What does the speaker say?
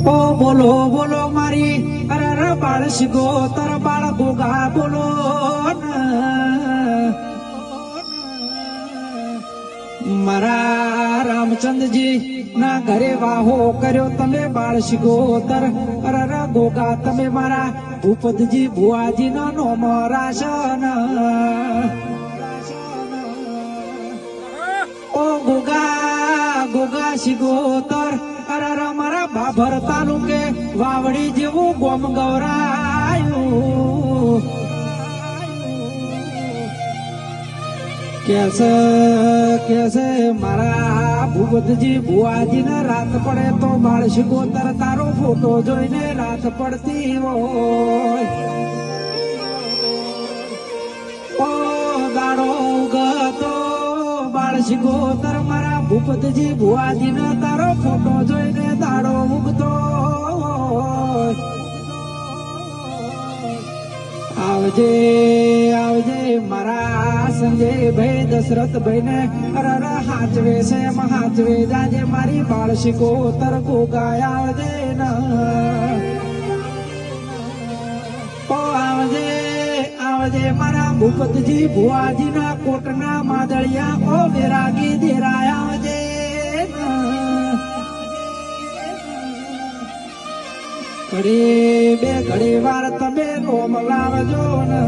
ઓ બોલો બોલો મારી અરે બાળ શીખો તર બાળ ગોગા બોલો મારા રામચંદ્રજી ના ઘરે વાહો કર્યો તમે બાળ શીખો તર અરે ગોગા તમે મારા ભૂપતજી ભુવાજી નો નોમ રાશન ઓ ગોગા ગોગા શીખોતર અરે મારા ભાભર તાલુકે વાવડી જેવું ગોમ ગવરાયું કેસે મારા ભૂપતજી ભુવાજી ને રાત પડે તો બાળ શીખોતર તારો ફોટો જોઈને રાત પડતી હોય ઓ દાડો ઉગતો બાળ શીખોતર મારા ભૂપતજી ભુવાજી ને તારો ફોટો જોઈને દાડો ઉગતો આવજે આવજે મારા સંજયભાઈ દશરથભાઈ ને અરે હાચવે છે હાચવે જાજે મારી બાળ શીખોતર ગોગા આવજે ને ઓ આવજે આવજે મારા ભૂપતજી ભુવાજી ના કોટના માદળિયા ઓ વેરાગી દેરાય આવજે ઘડી બે ઘડી વાર તમે રોમ લાવજો ને